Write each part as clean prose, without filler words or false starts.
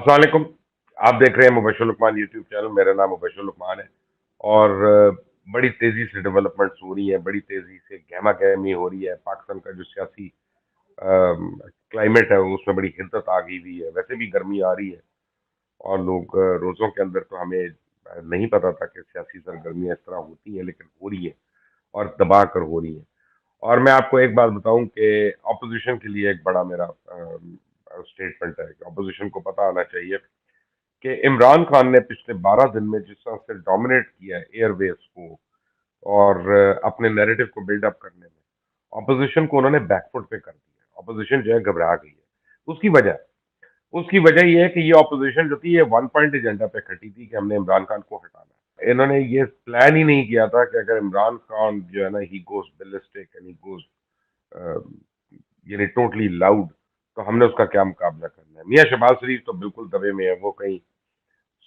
अस्सलाम वालेकुम। आप देख रहे हैं मुबशर लुकमान यूट्यूब चैनल। मेरा नाम मुबशर लुकमान है और बड़ी तेजी से डेवलपमेंट्स हो रही है, बड़ी तेजी से गहमा गहमी हो रही है। पाकिस्तान का जो सियासी क्लाइमेट है उसमें बड़ी हिद्दत आ गई हुई है। वैसे भी गर्मी आ रही है और लोग रोज़ों के अंदर तो हमें नहीं पता था कि सियासी सरगर्मियाँ इस तरह होती हैं, लेकिन हो रही है और दबा कर हो रही है। और मैं आपको एक बात बताऊं कि अपोजिशन के लिए एक बड़ा मेरा स्टेटमेंट है कि अपोजिशन को पता आना चाहिए कि इमरान खान ने पिछले 12 दिन में जिस तरह से डोमिनेट किया है एयरवेज को और अपने नैरेटिव को बिल्डअप करने में, अपोजिशन को उन्होंने बैकफुट पे कर दिया। अपोजिशन जो है घबरा गई है। उसकी वजह ये है कि ये अपोजिशन जो थी ये वन पॉइंट एजेंडा पे खटी थी कि हमने इमरान खान को हटाना है। इन्होंने ये प्लान ही नहीं किया था कि अगर इमरान खान जो है ना he goes ballistic and he goes यानी टोटली लाउड, तो हमने उसका क्या मुकाबला करना है। मियाँ शहबाज शरीफ तो बिल्कुल दबे में है। वो कहीं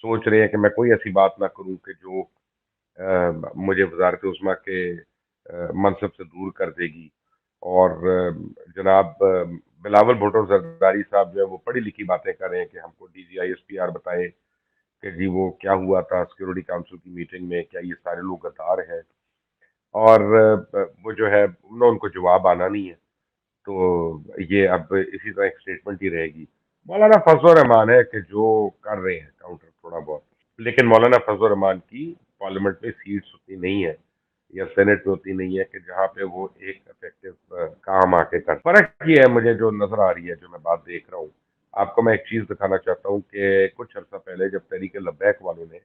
सोच रहे हैं कि मैं कोई ऐसी बात ना करूं कि जो मुझे वजारत उस्मा के मनसब से दूर कर देगी। और जनाब बिलावल भुट्टो जरदारी साहब जो है वो पढ़ी लिखी बातें कर रहे हैं कि हमको DGI SPR बताए कि जी वो क्या हुआ था सिक्योरिटी काउंसिल की मीटिंग में, क्या ये सारे लोग गद्दार हैं। और वो जो है ना उनको जवाब आना नहीं है, तो ये अब इसी तरह एक स्टेटमेंट ही रहेगी। मौलाना फजल रहमान है कि जो कर रहे हैं काउंटर थोड़ा बहुत, लेकिन मौलाना फजल रहमान की पार्लियामेंट में सीट्स उतनी नहीं है या सेनेट में उतनी नहीं है कि जहाँ पे वो एक इफेक्टिव काम आके कर। फर्क ये है मुझे जो नजर आ रही है, जो मैं बात देख रहा हूँ, आपको मैं एक चीज दिखाना चाहता हूँ कि कुछ अर्सा पहले जब तहरीक लब्बैक वालों ने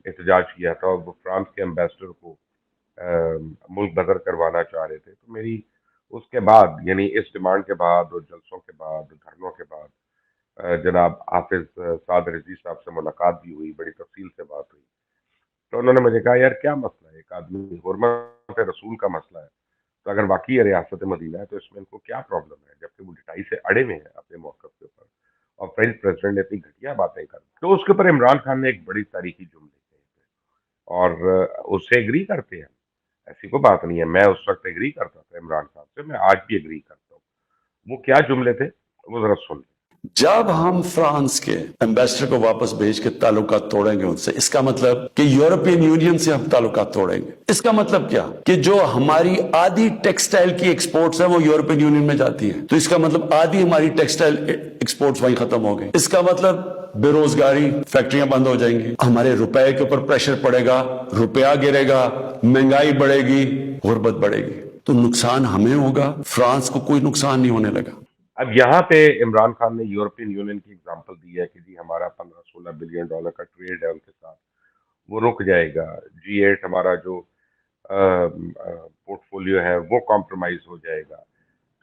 एहतजाज किया था और वो फ्रांस के एम्बेसडर को मुल्क बदर करवाना चाह रहे थे, तो मेरी उसके बाद यानी इस डिमांड के बाद और जलसों के बाद धरनों के बाद जनाब हाफिज साद रिजवी साहब से मुलाकात भी हुई, बड़ी तफसील से बात हुई। तो उन्होंने मुझे कहा यार क्या मसला है, एक आदमी हुर्मत रसूल का मसला है, तो अगर वाकई ये रियासत मदीना है तो इसमें इनको क्या प्रॉब्लम है, जबकि वो ढिठाई से अड़े हुए हैं अपने मौकफ के ऊपर और फ्रेंच प्रेसिडेंट ने इतनी घटिया बातें कर। तो उसके ऊपर इमरान खान ने एक बड़ी तारीखी जुमले कहे और उससे एग्री करते हैं। ऐसी कोई बात नहीं है, मैं उस वक्त एग्री करता था इमरान साहब से, मैं आज भी एग्री करता हूँ। वो क्या जुमले थे वो जरा सुन। जब हम फ्रांस के एम्बेसडर को वापस भेज के ताल्लुकात तोड़ेंगे उनसे, इसका मतलब कि यूरोपियन यूनियन से हम ताल्लुकात तोड़ेंगे। इसका मतलब क्या कि जो हमारी आधी टेक्सटाइल की एक्सपोर्ट्स है वो यूरोपियन यूनियन में जाती है, तो इसका मतलब आधी हमारी टेक्सटाइल एक्सपोर्ट्स वहीं खत्म हो गई। इसका मतलब बेरोजगारी, फैक्ट्रियां बंद हो जाएंगी, हमारे रुपए के ऊपर प्रेशर पड़ेगा, रुपया गिरेगा, महंगाई बढ़ेगी, गुर्बत बढ़ेगी। तो नुकसान हमें होगा, फ्रांस को कोई नुकसान नहीं होने लगा। अब यहाँ पे इमरान खान ने यूरोपियन यूनियन की एग्जांपल दी है कि जी हमारा 15-16 बिलियन डॉलर का ट्रेड है उनके साथ, वो रुक जाएगा। G8 हमारा जो पोर्टफोलियो है वो कॉम्प्रोमाइज हो जाएगा।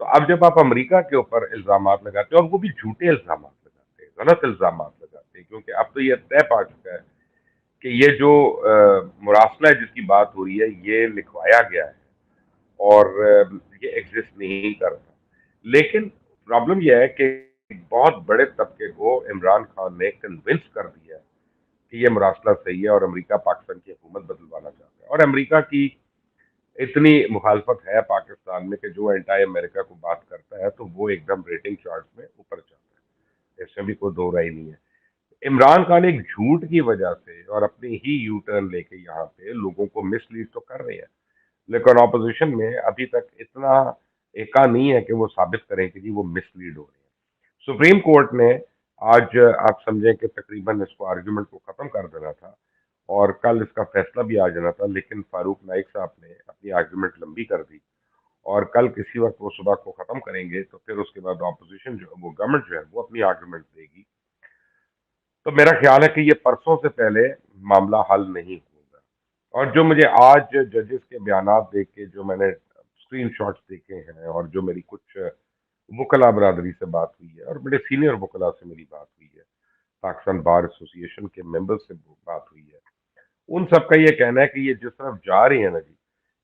तो अब जब आप अमेरिका के ऊपर इल्जाम लगाते हैं और वो भी झूठे इल्जाम लगाते हैं, गलत इल्जाम लगाते हैं, क्योंकि अब तो ये तय पा चुका है कि ये जो मुरासला है जिसकी बात हो रही है ये लिखवाया गया है और ये एग्जिस्ट नहीं करता। लेकिन प्रॉब्लम यह है कि बहुत बड़े तबके को इमरान खान ने कन्विंस कर दिया है कि ये मुरासला सही है और अमेरिका पाकिस्तान की हुकूमत बदलवाना चाहता है। और अमेरिका की इतनी मुखालफत है पाकिस्तान में कि जो एंटी अमेरिका को बात करता है तो वो एकदम रेटिंग चार्ट में ऊपर जाता है, इसमें भी कोई दो राय नहीं है। इमरान खान एक झूठ की वजह से और अपनी ही यू टर्न लेके यहाँ पे लोगों को मिसलीड तो कर रहे हैं, लेकिन ऑपोजिशन में अभी तक इतना एका नहीं है कि वो साबित करें कि जी वो मिसलीड हो रहे हैं। सुप्रीम कोर्ट ने आज आप समझें कि तकरीबन इसको आर्ग्यूमेंट को खत्म कर देना था और कल इसका फैसला भी आ जाना था, लेकिन फारूक नाइक साहब ने अपनी आर्ग्यूमेंट लंबी कर दी और कल किसी वक्त वो सुबह को खत्म करेंगे, तो फिर उसके बाद ऑपोजिशन जो वो गवर्नमेंट जो है वो अपनी आर्ग्यूमेंट देगी। तो मेरा ख्याल है कि ये परसों से पहले मामला हल नहीं होगा। और जो मुझे आज जजेस के बयानात देख के जो मैंने स्क्रीनशॉट्स देखे हैं और जो मेरी कुछ वकला बरादरी से बात हुई है और बड़े सीनियर वकला से मेरी बात हुई है, पाकिस्तान बार एसोसिएशन के मेंबर्स से बात हुई है, उन सबका ये कहना है कि ये जिस तरफ जा रही है ना जी,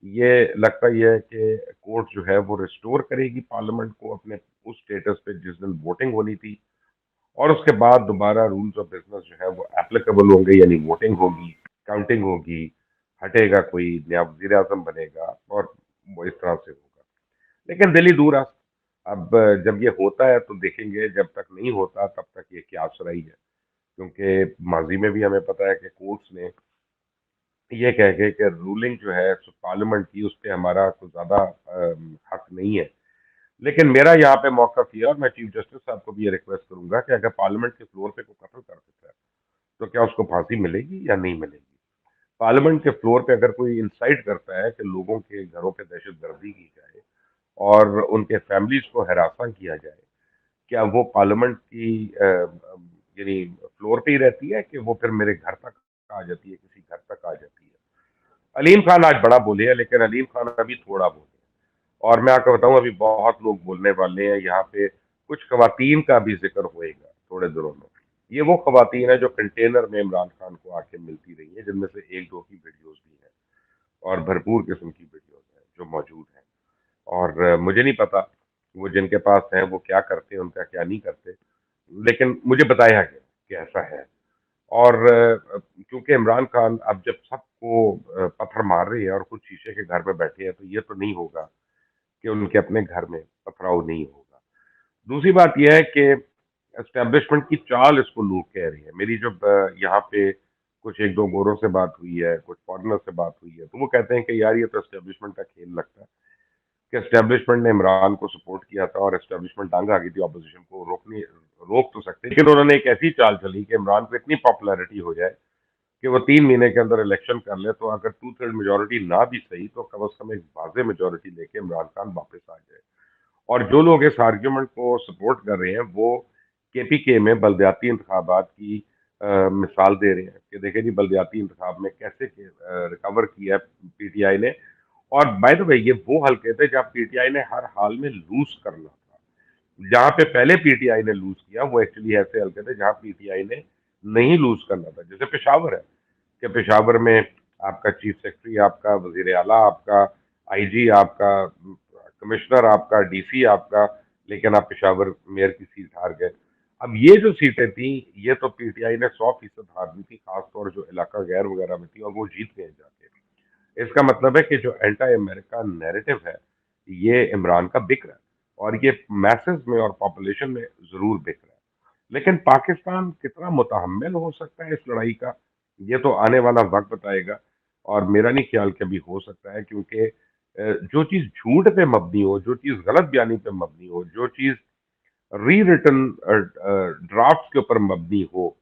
ये लगता ही है कि कोर्ट जो है वो रिस्टोर करेगी पार्लियामेंट को अपने उस स्टेटस पे जिस दिन वोटिंग होनी थी, और उसके बाद दोबारा रूल्स ऑफ बिजनेस जो है वो एप्लीकेबल होंगे, यानी वोटिंग होगी, काउंटिंग होगी, हटेगा कोई नया वजीर आजम बनेगा और वो इस तरह से होगा। लेकिन दिल्ली दूर है। अब जब ये होता है तो देखेंगे, जब तक नहीं होता तब तक ये क्यास-रही है। क्योंकि माज़ी में भी हमें पता है कि कोर्ट्स ने ये कह के कि रूलिंग जो है सो पार्लियामेंट की, उस पे हमारा कुछ ज़्यादा हक नहीं है। लेकिन मेरा यहाँ पे मौक़िफ़ ये है, और मैं चीफ जस्टिस साहब को भी ये रिक्वेस्ट करूँगा कि अगर पार्लियामेंट के फ्लोर पे कोई कत्ल कर देता है, तो क्या उसको फांसी मिलेगी या नहीं मिलेगी? पार्लियामेंट के फ्लोर पे अगर कोई इंसाइट करता है कि लोगों के घरों पे दहशतगर्दी की जाए और उनके फैमिलीज़ को हरासा किया जाए, क्या वो पार्लियामेंट की यानी फ्लोर पे ही रहती है कि वो फिर मेरे घर तक आ जाती है, किसी घर तक आ जाती है? अलीम खान आज बड़ा बोले हैं, लेकिन अलीम खान अभी थोड़ा बोले। और मैं आपको बताऊँ, अभी बहुत लोग बोलने वाले हैं यहाँ पे, कुछ ख़वातीन का भी ज़िक्र होएगा थोड़े दिनों में। ये वो ख़वातीन हैं जो कंटेनर में इमरान खान को आके मिलती रही हैं, जिनमें से 1-2 की वीडियोज़ भी हैं और भरपूर किस्म की वीडियोज़ हैं जो मौजूद हैं। और मुझे नहीं पता वो जिनके पास हैं वो क्या करते हैं, उनका क्या नहीं करते, लेकिन मुझे बताया गया कि ऐसा है। और क्योंकि इमरान खान अब जब सबको पत्थर मार रहे हैं और खुद शीशे के घर में बैठे हैं, तो ये तो नहीं होगा कि उनके अपने घर में पथराव नहीं होगा। दूसरी बात ये है कि एस्टेब्लिशमेंट की चाल इसको लोग कह रहे हैं। मेरी जब यहाँ पे कुछ 1-2 गोरों से बात हुई है, कुछ फॉरेनर से बात हुई है, तो वो कहते हैं कि यार ये तो एस्टेब्लिशमेंट का खेल लगता है कि एस्टेब्लिशमेंट ने इमरान को सपोर्ट किया था और एस्टेब्लिशमेंट तंग आ गई थी ऑपोजिशन को रोक तो सकते, लेकिन उन्होंने एक ऐसी चाल चली कि इमरान को इतनी पॉपुलैरिटी हो जाए कि वो 3 महीने के अंदर इलेक्शन कर ले, तो अगर 2/3 मेजॉरिटी ना भी सही तो कम से कम एक वाज़ेह मेजॉरिटी लेके इमरान खान वापस आ जाए। और जो लोग इस आर्ग्यूमेंट को सपोर्ट कर रहे हैं, वो केपीके में बलदियाती इंतखाबात की मिसाल दे रहे हैं कि देखिए जी, बलदियाती इंतखाब में कैसे रिकवर किया पीटीआई ने। और बाय द वे, ये वो हल्के थे जहाँ पीटीआई ने हर हाल में लूज़ करना था। जहाँ पे पहले पीटीआई ने लूज़ किया, वो एक्चुअली ऐसे हल्के थे जहाँ पीटीआई ने नहीं लूज़ करना था। जैसे पेशावर है, कि पेशावर में आपका चीफ सेक्रेटरी, आपका वज़ीर आला, आपका आईजी, आपका कमिश्नर, आपका डीसी आपका, लेकिन आप पेशावर मेयर की सीट हार गए। अब ये जो सीटें थी, ये तो पीटीआई ने 100% हारनी थी, खासतौर जो इलाका गैर वगैरह में थी, और वो जीत गए जाके। इसका मतलब है कि जो एंटी अमेरिका नैरेटिव है, ये इमरान का बिक रहा है, और ये मैसेज में और पॉपुलेशन में ज़रूर बिक रहा है। लेकिन पाकिस्तान कितना मुतहम्मिल हो सकता है इस लड़ाई का, ये तो आने वाला वक्त बताएगा। और मेरा नहीं ख्याल कि अभी हो सकता है, क्योंकि जो चीज़ झूठ पे मबनी हो, जो चीज़ गलत बयानी पे मबनी हो, जो चीज़ री रिटन ड्राफ्ट के ऊपर मबनी हो,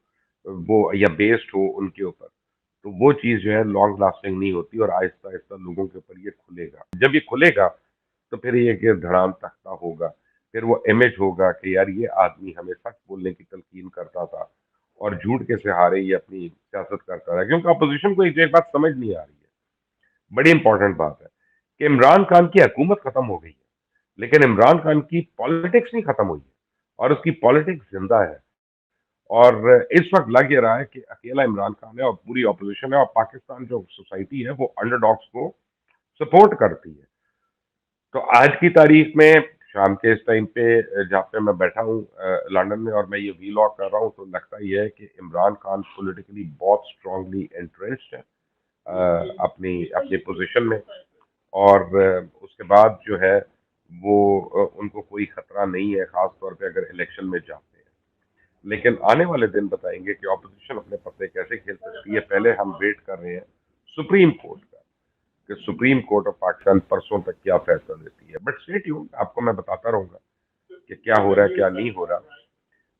वो या बेस्ड हो उनके ऊपर, तो वो चीज़ जो है लॉन्ग लास्टिंग नहीं होती, और आहिस्ता आहिस्ता लोगों के ऊपर ये खुलेगा। जब ये खुलेगा, तो फिर ये कि धड़ाम तख्ता होगा, फिर वो इमेज होगा कि यार ये आदमी हमें सच बोलने की तलकीन करता था और झूठ के सहारे ये अपनी सियासत करता रहा। क्योंकि अपोजिशन को एक बात समझ नहीं आ रही है, बड़ी इंपॉर्टेंट बात है, कि इमरान खान की हुकूमत खत्म हो गई है, लेकिन इमरान खान की पॉलिटिक्स नहीं खत्म हुई है, और उसकी पॉलिटिक्स जिंदा है। और इस वक्त लग ये रहा है कि अकेला इमरान खान है और पूरी ऑपोजिशन है, और पाकिस्तान जो सोसाइटी है वो अंडरडॉग्स को सपोर्ट करती है। तो आज की तारीख में शाम के इस टाइम पे जहाँ पे मैं बैठा हूँ लंदन में, और मैं ये वीलॉग कर रहा हूँ, तो लगता ये है कि इमरान खान पॉलिटिकली बहुत स्ट्रांगली एंट्रेंस्ड है अपनी अपनी पोजीशन में। और उसके बाद जो है वो उनको कोई खतरा नहीं है, खास तौर पे अगर इलेक्शन में जाते हैं। लेकिन आने वाले दिन बताएंगे कि ऑपोजिशन अपने पत्ते कैसे खेल सकती है। पहले हम वेट कर रहे हैं सुप्रीम कोर्ट का, कि सुप्रीम कोर्ट ऑफ पाकिस्तान परसों तक क्या फैसला देती है। बट स्टे ट्यून्ड, आपको मैं बताता रहूंगा कि क्या हो रहा है, क्या नहीं हो रहा।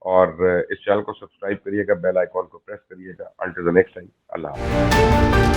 और इस चैनल को सब्सक्राइब करिएगा, बेल आइकॉन को प्रेस करिएगा। अंटिल द नेक्स्ट टाइम, अल्लाह हाफ़िज़।